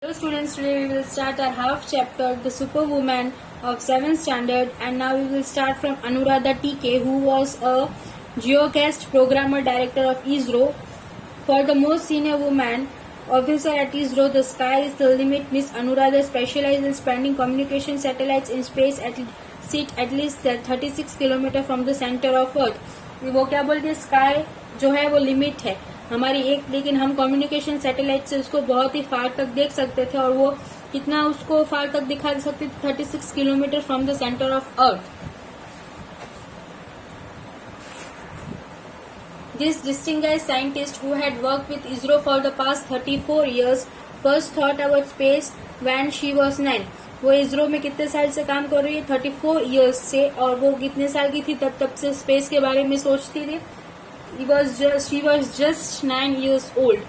Hello students, today we will start our half chapter, The Superwoman of 7th standard, and now we will start from Anuradha TK, who was a Geocast Programmer Director of ISRO. For the most senior woman officer at ISRO, the sky is the limit. Miss Anuradha specializes in sending communication satellites in space sit at least 36 kilometre from the center of Earth. वो क्या बोलते हैं, sky जो है वो limit है हमारी एक, लेकिन हम कम्युनिकेशन सैटेलाइट से उसको बहुत ही फार तक देख सकते थे, और वो कितना उसको फार तक दिखा सकते थे, 36 kilometre from the centre of earth. This distinguished scientist who had worked with ISRO for the past 34 years first thought about space when she was 9. वो ISRO में कितने साल से काम कर रही है, 34 years से, और वो कितने साल की थी तब से स्पेस के बारे में सोचती थी. She was just 9 years old.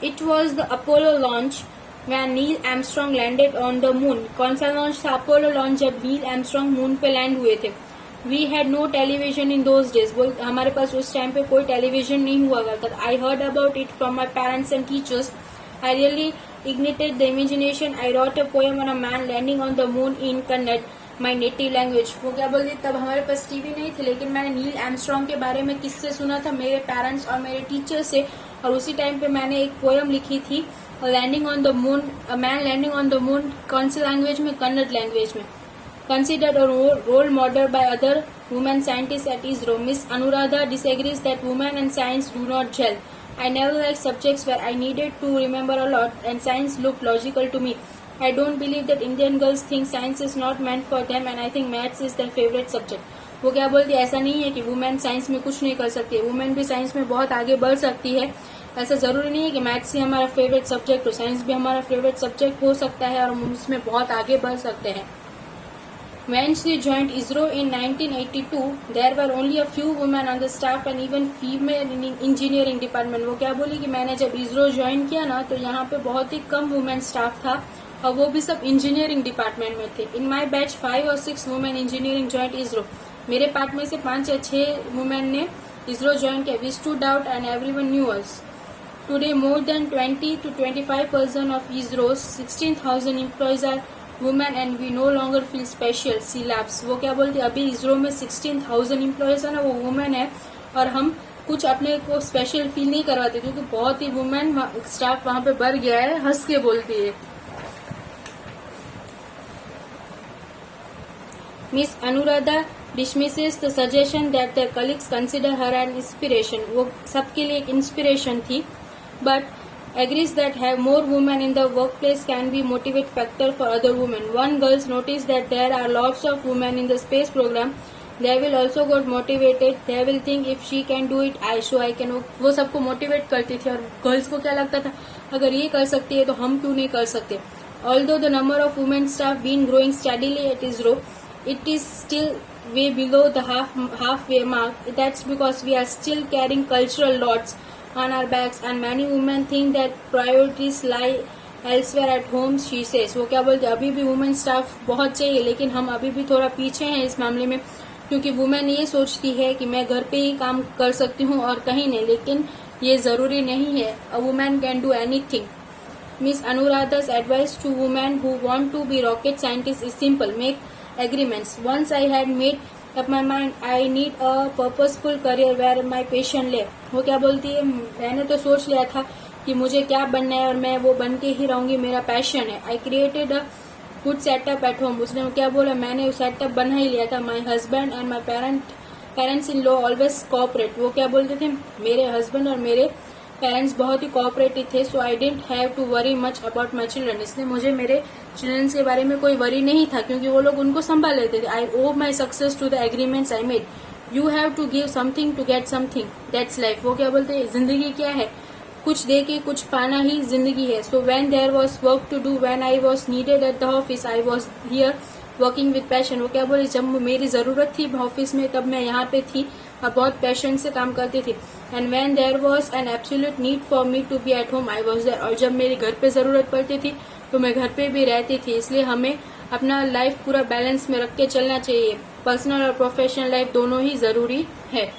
It was the Apollo launch when Neil Armstrong landed on the moon. कौन सा लॉन्च था? अपोलो लॉन्च, जब नील आर्मस्ट्रॉन्ग मून पे लैंड हुए थे. We had no television in those days. हमारे पास उस time पे कोई टेलीविजन नहीं हुआ करता. I heard about it from my parents and teachers. I really ignited the imagination. I wrote a poem on a man landing on the moon in Kannada, my native language. वो क्या बोलती, तब हमारे पास TV नहीं थे, लेकिन मैंने Neil Armstrong के बारे में किससे सुना था, मेरे पेरेंट्स और मेरे टीचर से, और उसी टाइम पे मैंने एक पोएम लिखी थी, landing on the moon, a man landing on the moon. कौन सी लैंग्वेज में? कन्नड़ लैंग्वेज में. Considered a role model by other women scientists at ISRO, Miss Anuradha disagrees that women and science do not gel. I never liked subjects where I needed to remember a lot, and science looked logical to me. I don't believe that Indian girls think science is not meant for them, and I think maths is their favorite subject. वो क्या बोलती है, ऐसा नहीं है कि women science में कुछ नहीं कर सकती है, वुमेन भी साइंस में बहुत आगे बढ़ सकती है. ऐसा जरूरी नहीं है कि मैथ्स ही हमारा फेवरेट सब्जेक्ट हो, साइंस भी हमारा फेवरेट सब्जेक्ट हो सकता है और हम उसमें बहुत आगे बढ़ सकते हैं. When she joined ISRO in 1982, there were only a few women on the staff and even female in engineering department. वो क्या बोली कि मैंने जब ISRO ज्वाइन किया ना, तो यहाँ पे बहुत ही कम वुमेन स्टाफ था, और वो भी सब इंजीनियरिंग डिपार्टमेंट में थे. In my batch 5 or 6 women engineering joined ISRO. मेरे पार्ट में से 5 या 6 वुमेन ने ISRO ज्वाइन किया. We stood out and everyone knew us. Today, more than 20 to 25% of ISRO's 16,000 employees are women and we no longer feel special. She laughs. वो क्या बोलती है, अभी ISRO में 16,000 employees है ना, वो वुमेन है, और हम कुछ अपने को स्पेशल फील नहीं करवाते क्योंकि बहुत ही वुमेन स्टाफ वहां पे बढ़ गया है. हंस के बोलती है. Miss Anuradha dismisses the suggestion that their colleagues consider her an inspiration. वो सबके लिए एक इंस्पिरेशन थी, but agrees that have more women in the workplace can be motivate factor for other women. One girls notice that there are lots of women in the space program. They will also get motivated. They will think if she can do it, I can. वो सबको motivate करती थी, और girls को क्या लगता था, अगर ये कर सकती है तो हम क्यों नहीं कर सकते. Although the number of women staff been growing steadily at ISRO, it is still way below the halfway mark. That's because we are still carrying cultural loads on our backs and many women think that priorities lie elsewhere at home, she says. वो क्या बोलते हैं, अभी भी women staff बहुत चाहिए, लेकिन हम अभी भी थोड़ा पीछे हैं इस मामले में, क्योंकि वुमेन ये सोचती है कि मैं घर पे ही काम कर सकती हूँ और कहीं नहीं, लेकिन ये जरूरी नहीं है. A women can do anything. Miss Anuradha's advice to women who want to be rocket scientists is simple: make agreements. Once I had made up my mind, I need a purposeful career where my passion lay. वो क्या बोलती है, मैंने तो सोच लिया था कि मुझे क्या बनना है और मैं वो बन के ही रहूंगी, मेरा पैशन है. I created a good setup at home. उसने क्या बोला, मैंने सेटअप बना ही लिया था. My husband and my parents in law always cooperate. वो क्या बोलते थे, मेरे हस्बैंड और मेरे पेरेंट्स बहुत ही कोऑपरेटिव थे. So I didn't have to worry much about my children. इसलिए मुझे मेरे चिल्ड्रंस के बारे में कोई वरी नहीं था, क्योंकि वो लोग उनको संभाल लेते थे. I owe my success to the agreements I made. You have to give something to get something. That's life. वो क्या बोलते हैं, जिंदगी क्या है, कुछ दे के कुछ पाना ही जिंदगी है. So when there was work to do, when I was needed at the office, I was here working with passion. वो क्या बोले, जब मेरी जरूरत थी ऑफिस में, तब मैं यहाँ पे थी और बहुत पैशन से काम करती थी. And when there was an absolute need for me to be at home, I was there. और जब मेरी घर पे जरूरत पड़ती थी तो मैं घर पे भी रहती थी. इसलिए हमें अपना लाइफ पूरा बैलेंस में रख के चलना चाहिए. पर्सनल और प्रोफेशनल लाइफ दोनों ही जरूरी है.